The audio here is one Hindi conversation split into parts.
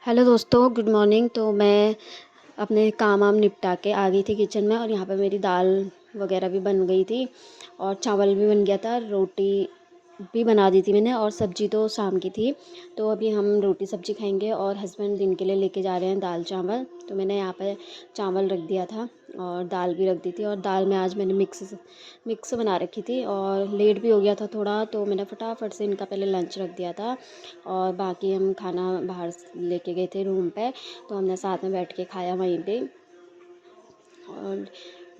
हेलो दोस्तों, गुड मॉर्निंग। तो मैं अपने काम वाम निपटा के आ गई थी किचन में, और यहाँ पे मेरी दाल वगैरह भी बन गई थी और चावल भी बन गया था, रोटी भी बना दी थी मैंने, और सब्ज़ी तो शाम की थी। तो अभी हम रोटी सब्ज़ी खाएंगे, और हस्बैंड दिन के लिए लेके जा रहे हैं दाल चावल। तो मैंने यहाँ पे चावल रख दिया था और दाल भी रख दी थी, और दाल में आज मैंने मिक्स मिक्स बना रखी थी, और लेट भी हो गया था थोड़ा, तो मैंने फटाफट से इनका पहले लंच रख दिया था। और बाकी हम खाना बाहर लेके गए थे रूम पे, तो हमने साथ में बैठ के खाया वहीं पे। और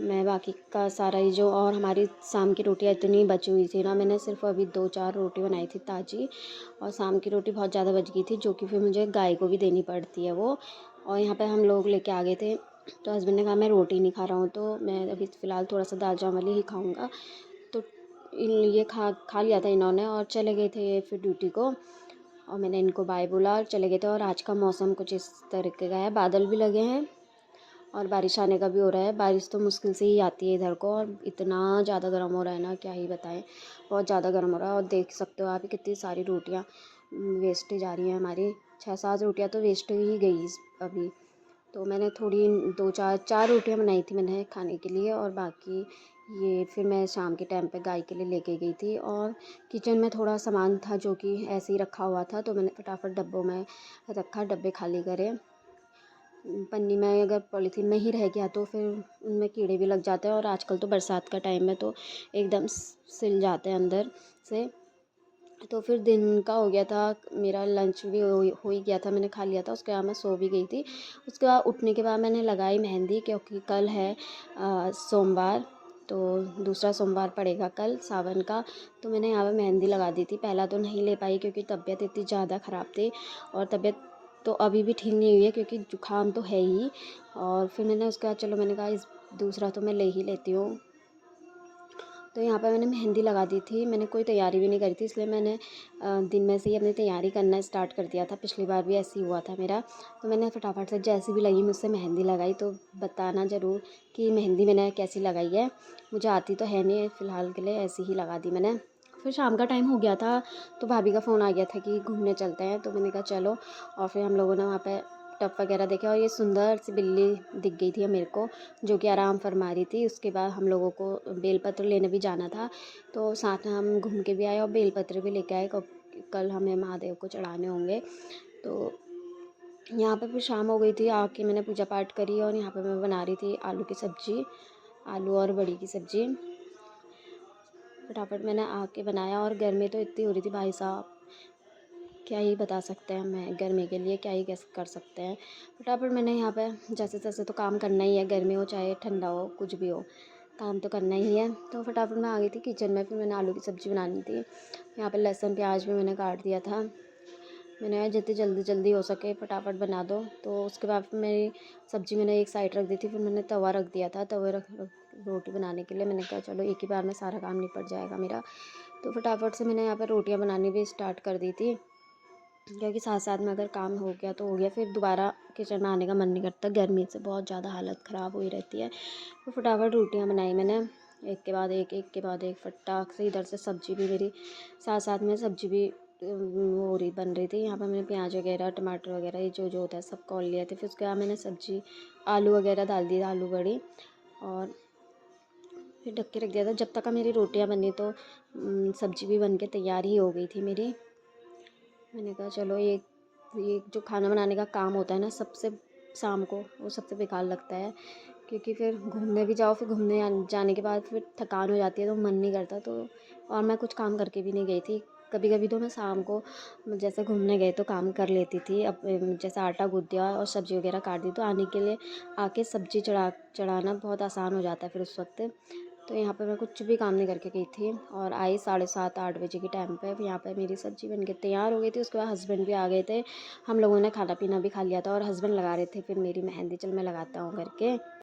मैं बाकी का सारा ही जो, और हमारी शाम की रोटियां इतनी बची हुई थी ना, मैंने सिर्फ अभी 2-4 रोटी बनाई थी ताज़ी, और शाम की रोटी बहुत ज़्यादा बच गई थी, जो कि फिर मुझे गाय को भी देनी पड़ती है वो। और यहाँ पे हम लोग लेके आ गए थे, तो हस्बैंड ने कहा मैं रोटी नहीं खा रहा हूँ, तो मैं अभी फ़िलहाल थोड़ा सा दाल चावल ही खाऊँगा। तो ये खा खा लिया था इन्होंने, और चले गए थे फिर ड्यूटी को। और मैंने इनको बाय बोला और चले गए थे। और आज का मौसम कुछ इस तरीके का है, बादल भी लगे हैं और बारिश आने का भी हो रहा है। बारिश तो मुश्किल से ही आती है इधर को, और इतना ज़्यादा गर्म हो रहा है ना, क्या ही बताएं। बहुत ज़्यादा गर्म हो रहा है, और देख सकते हो आप कितनी सारी रोटियां वेस्ट जा रही हैं हमारी। 6-7 रोटियां तो वेस्ट ही गई अभी। तो मैंने थोड़ी 2-4 रोटियां बनाई थी मैंने खाने के लिए, और बाकी ये फिर मैं शाम के टाइम पे गाय के लिए लेके गई थी। और किचन में थोड़ा सामान था जो कि ऐसे ही रखा हुआ था, तो मैंने फटाफट डब्बों में रखा, डब्बे खाली करे। पन्नी में अगर पॉलीथीन में ही रह गया तो फिर उनमें कीड़े भी लग जाते हैं, और आजकल तो बरसात का टाइम है, तो एकदम सिल जाते हैं अंदर से। तो फिर दिन का हो गया था, मेरा लंच भी हो ही गया था, मैंने खा लिया था। उसके बाद मैं सो भी गई थी। उसके बाद उठने के बाद मैंने लगाई मेहंदी, क्योंकि कल है सोमवार, तो दूसरा सोमवार पड़ेगा कल सावन का। तो मैंने यहाँ पे मेहंदी लगा दी थी। पहला तो नहीं ले पाई क्योंकि तबीयत इतनी ज़्यादा ख़राब थी, और तबीयत तो अभी भी ठीक नहीं हुई है क्योंकि जुकाम तो है ही। और फिर मैंने उसके बाद चलो मैंने कहा इस दूसरा तो मैं ले ही लेती हूँ। तो यहाँ पे मैंने मेहंदी लगा दी थी। मैंने कोई तैयारी भी नहीं करी थी, इसलिए मैंने दिन में से ही अपनी तैयारी करना स्टार्ट कर दिया था। पिछली बार भी ऐसे ही हुआ था मेरा। तो मैंने फटाफट से जैसी भी लगी मुझसे मेहंदी लगाई। तो बताना ज़रूर कि मेहंदी मैंने कैसी लगाई है। मुझे आती तो है नहीं, फ़िलहाल के लिए ऐसी ही लगा दी मैंने। फिर शाम का टाइम हो गया था, तो भाभी का फ़ोन आ गया था कि घूमने चलते हैं, तो मैंने कहा चलो। और फिर हम लोगों ने वहाँ पे टब वगैरह देखे, और ये सुंदर सी बिल्ली दिख गई थी मेरे को, जो कि आराम फरमा रही थी। उसके बाद हम लोगों को बेलपत्र लेने भी जाना था, तो साथ में हम घूम के भी आए और बेलपत्र भी लेके आए, कल हमें महादेव को चढ़ाने होंगे। तो यहाँ पे फिर शाम हो गई थी, आके मैंने पूजा पाठ करी, और यहाँ पे मैं बना रही थी आलू की सब्ज़ी, आलू और बड़ी की सब्ज़ी। फटाफट मैंने आके बनाया, और गर्मी तो इतनी हो रही थी भाई साहब, क्या ही बता सकते हैं। मैं गर्मी के लिए क्या ही कैसे कर सकते हैं। फटाफट मैंने यहाँ पे जैसे तैसे तो काम करना ही है, गर्मी हो चाहे ठंडा हो कुछ भी हो, काम तो करना ही है। तो फटाफट मैं आ गई थी किचन में। फिर मैंने आलू की सब्ज़ी बनानी थी। यहाँ पे लहसुन प्याज भी मैंने काट दिया था। मैंने कहा जितनी जल्दी जल्दी हो सके फटाफट बना दो। तो उसके बाद फिर मेरी सब्ज़ी मैंने एक साइड रख दी थी। फिर मैंने तवा रख दिया था, तवे रोटी बनाने के लिए। मैंने कहा चलो एक ही बार में सारा काम निपट जाएगा मेरा। तो फटाफट से मैंने यहाँ पर रोटियाँ बनानी भी स्टार्ट कर दी थी, क्योंकि साथ साथ में अगर काम हो गया तो हो गया, फिर दोबारा किचन में आने का मन नहीं करता। गर्मी से बहुत ज़्यादा हालत ख़राब हुई रहती है। तो फटाफट रोटियां बनाई मैंने, एक के बाद एक के बाद एक, फटाक से। इधर से सब्ज़ी भी मेरी साथ साथ में सब्ज़ी भी वो हो रही बन रही थी। यहाँ पर मैंने प्याज वगैरह टमाटर वगैरह ये जो जो होता है सब कौल लिया था। फिर उसके बाद मैंने सब्ज़ी आलू वगैरह डाल दी, आलू बड़ी, और फिर ढक के रख दिया था। जब तक मेरी रोटियां बनी तो सब्ज़ी भी बन के तैयार ही हो गई थी मेरी। मैंने कहा चलो ये जो खाना बनाने का काम होता है ना, सबसे शाम को वो सबसे बेकार लगता है, क्योंकि फिर घूमने भी जाओ, फिर घूमने जाने के बाद फिर थकान हो जाती है, तो मन नहीं करता। तो और मैं कुछ काम करके भी नहीं गई थी। कभी कभी तो मैं शाम को जैसे घूमने गए तो काम कर लेती थी। अब जैसे आटा गूँथ दिया और सब्ज़ी वगैरह काट दी, तो आने के लिए आके सब्ज़ी चढ़ाना बहुत आसान हो जाता है फिर उस वक्त। तो यहाँ पे मैं कुछ भी काम नहीं करके गई थी, और आई 7:30-8 बजे के टाइम पे। फिर यहाँ पे मेरी सब्ज़ी बन के तैयार हो गई थी। उसके बाद हस्बैंड भी आ गए थे। हम लोगों ने खाना पीना भी खा लिया था, और हस्बैंड लगा रहे थे फिर मेरी मेहंदी, चल मैं लगाता हूँ करके।